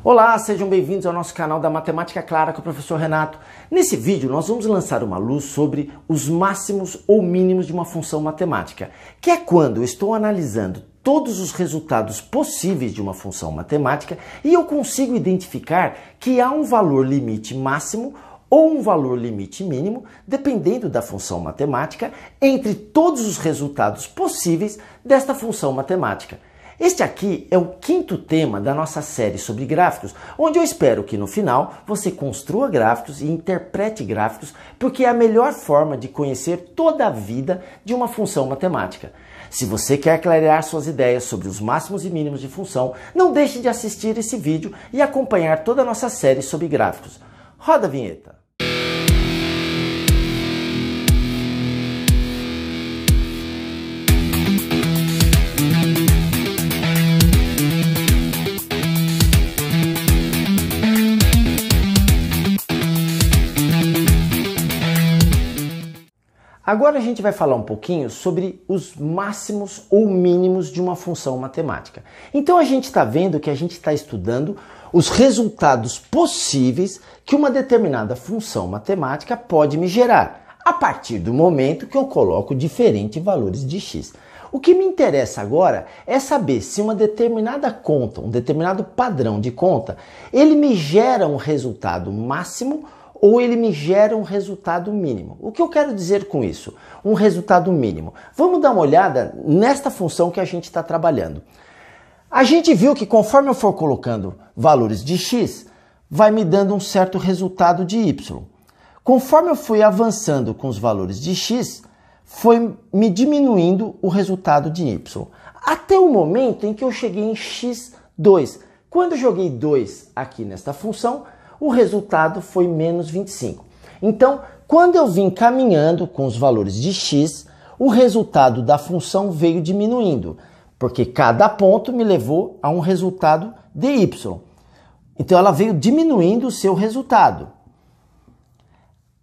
Olá, sejam bem-vindos ao nosso canal da Matemática Clara com o professor Renato. Nesse vídeo nós vamos lançar uma luz sobre os máximos ou mínimos de uma função matemática, que é quando eu estou analisando todos os resultados possíveis de uma função matemática e eu consigo identificar que há um valor limite máximo ou um valor limite mínimo, dependendo da função matemática, entre todos os resultados possíveis desta função matemática. Este aqui é o quinto tema da nossa série sobre gráficos, onde eu espero que no final você construa gráficos e interprete gráficos, porque é a melhor forma de conhecer toda a vida de uma função matemática. Se você quer clarear suas ideias sobre os máximos e mínimos de função, não deixe de assistir esse vídeo e acompanhar toda a nossa série sobre gráficos. Roda a vinheta! Agora a gente vai falar um pouquinho sobre os máximos ou mínimos de uma função matemática. Então a gente está vendo que a gente está estudando os resultados possíveis que uma determinada função matemática pode me gerar, a partir do momento que eu coloco diferentes valores de x. O que me interessa agora é saber se uma determinada conta, um determinado padrão de conta, ele me gera um resultado máximo ou ele me gera um resultado mínimo. O que eu quero dizer com isso? Um resultado mínimo. Vamos dar uma olhada nesta função que a gente está trabalhando. A gente viu que conforme eu for colocando valores de x, vai me dando um certo resultado de y. Conforme eu fui avançando com os valores de x, foi me diminuindo o resultado de y. Até o momento em que eu cheguei em x2. Quando eu joguei 2 aqui nesta função, o resultado foi menos 25. Então, quando eu vim caminhando com os valores de x, o resultado da função veio diminuindo, porque cada ponto me levou a um resultado de y. Então, ela veio diminuindo o seu resultado.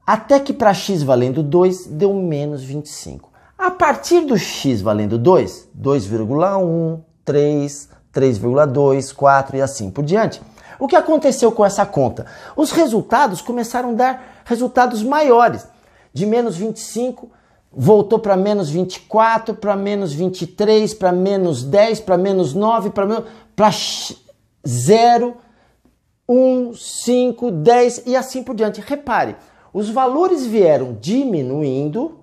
Até que para x valendo 2, deu menos 25. A partir do x valendo 2, 2,1, 3, 3,2, 4 e assim por diante, o que aconteceu com essa conta? Os resultados começaram a dar resultados maiores. De menos 25, voltou para menos 24, para menos 23, para menos 10, para menos 9, para 0, 1, 5, 10 e assim por diante. Repare, os valores vieram diminuindo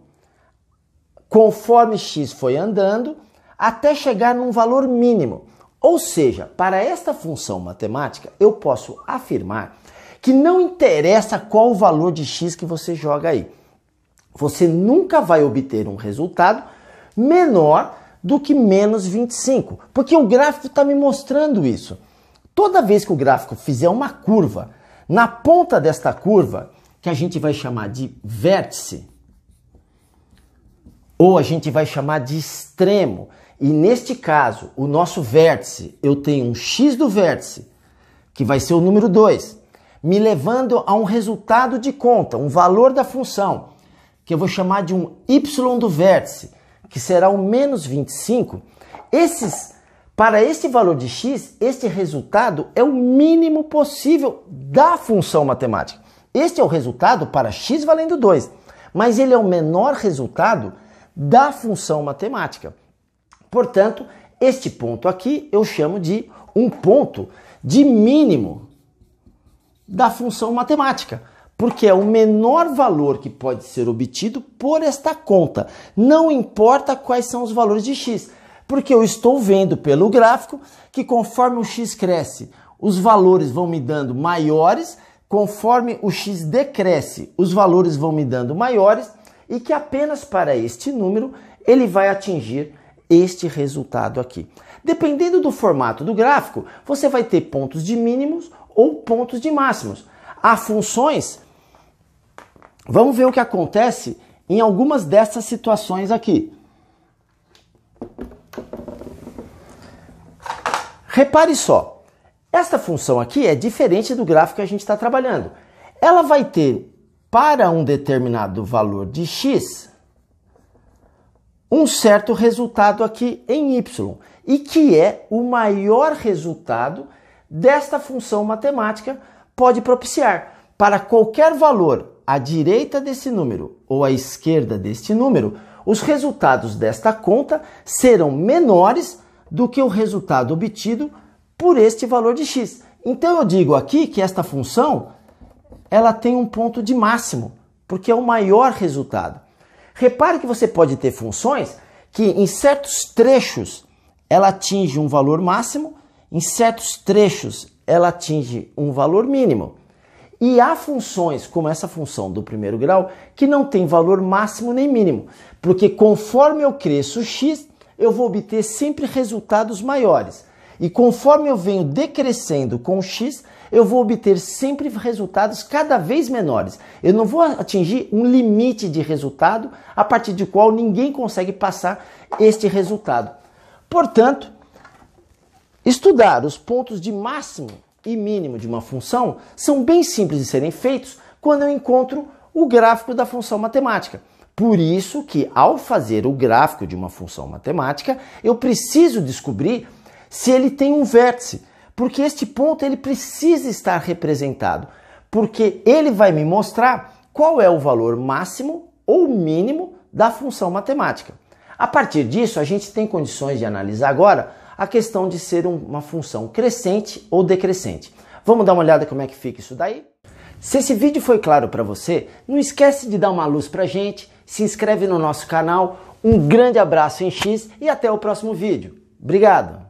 conforme x foi andando até chegar num valor mínimo. Ou seja, para esta função matemática, eu posso afirmar que não interessa qual o valor de x que você joga aí. Você nunca vai obter um resultado menor do que menos 25, porque o gráfico está me mostrando isso. Toda vez que o gráfico fizer uma curva, na ponta desta curva, que a gente vai chamar de vértice, ou a gente vai chamar de extremo, e neste caso, o nosso vértice, eu tenho um x do vértice, que vai ser o número 2, me levando a um resultado de conta, um valor da função, que eu vou chamar de um y do vértice, que será o menos 25. Para esse valor de x, este resultado é o mínimo possível da função matemática. Este é o resultado para x valendo 2, mas ele é o menor resultado da função matemática. Portanto, este ponto aqui eu chamo de um ponto de mínimo da função matemática, porque é o menor valor que pode ser obtido por esta conta. Não importa quais são os valores de x, porque eu estou vendo pelo gráfico que conforme o x cresce, os valores vão me dando maiores, conforme o x decresce, os valores vão me dando maiores, e que apenas para este número ele vai atingir este resultado aqui. Dependendo do formato do gráfico, você vai ter pontos de mínimos ou pontos de máximos. Há funções, vamos ver o que acontece em algumas dessas situações aqui. Repare só, esta função aqui é diferente do gráfico que a gente está trabalhando. Ela vai ter, para um determinado valor de x, um certo resultado aqui em y, e que é o maior resultado desta função matemática pode propiciar. Para qualquer valor à direita desse número ou à esquerda deste número, os resultados desta conta serão menores do que o resultado obtido por este valor de x. Então eu digo aqui que esta função ela tem um ponto de máximo, porque é o maior resultado. Repare que você pode ter funções que em certos trechos ela atinge um valor máximo, em certos trechos ela atinge um valor mínimo. E há funções, como essa função do primeiro grau, que não tem valor máximo nem mínimo, porque conforme eu cresço x, eu vou obter sempre resultados maiores. E conforme eu venho decrescendo com x, eu vou obter sempre resultados cada vez menores. Eu não vou atingir um limite de resultado a partir do qual ninguém consegue passar este resultado. Portanto, estudar os pontos de máximo e mínimo de uma função são bem simples de serem feitos quando eu encontro o gráfico da função matemática. Por isso que, ao fazer o gráfico de uma função matemática, eu preciso descobrir se ele tem um vértice, porque este ponto ele precisa estar representado, porque ele vai me mostrar qual é o valor máximo ou mínimo da função matemática. A partir disso, a gente tem condições de analisar agora a questão de ser uma função crescente ou decrescente. Vamos dar uma olhada como é que fica isso daí? Se esse vídeo foi claro para você, não esquece de dar uma luz pra gente, se inscreve no nosso canal, um grande abraço em X e até o próximo vídeo. Obrigado!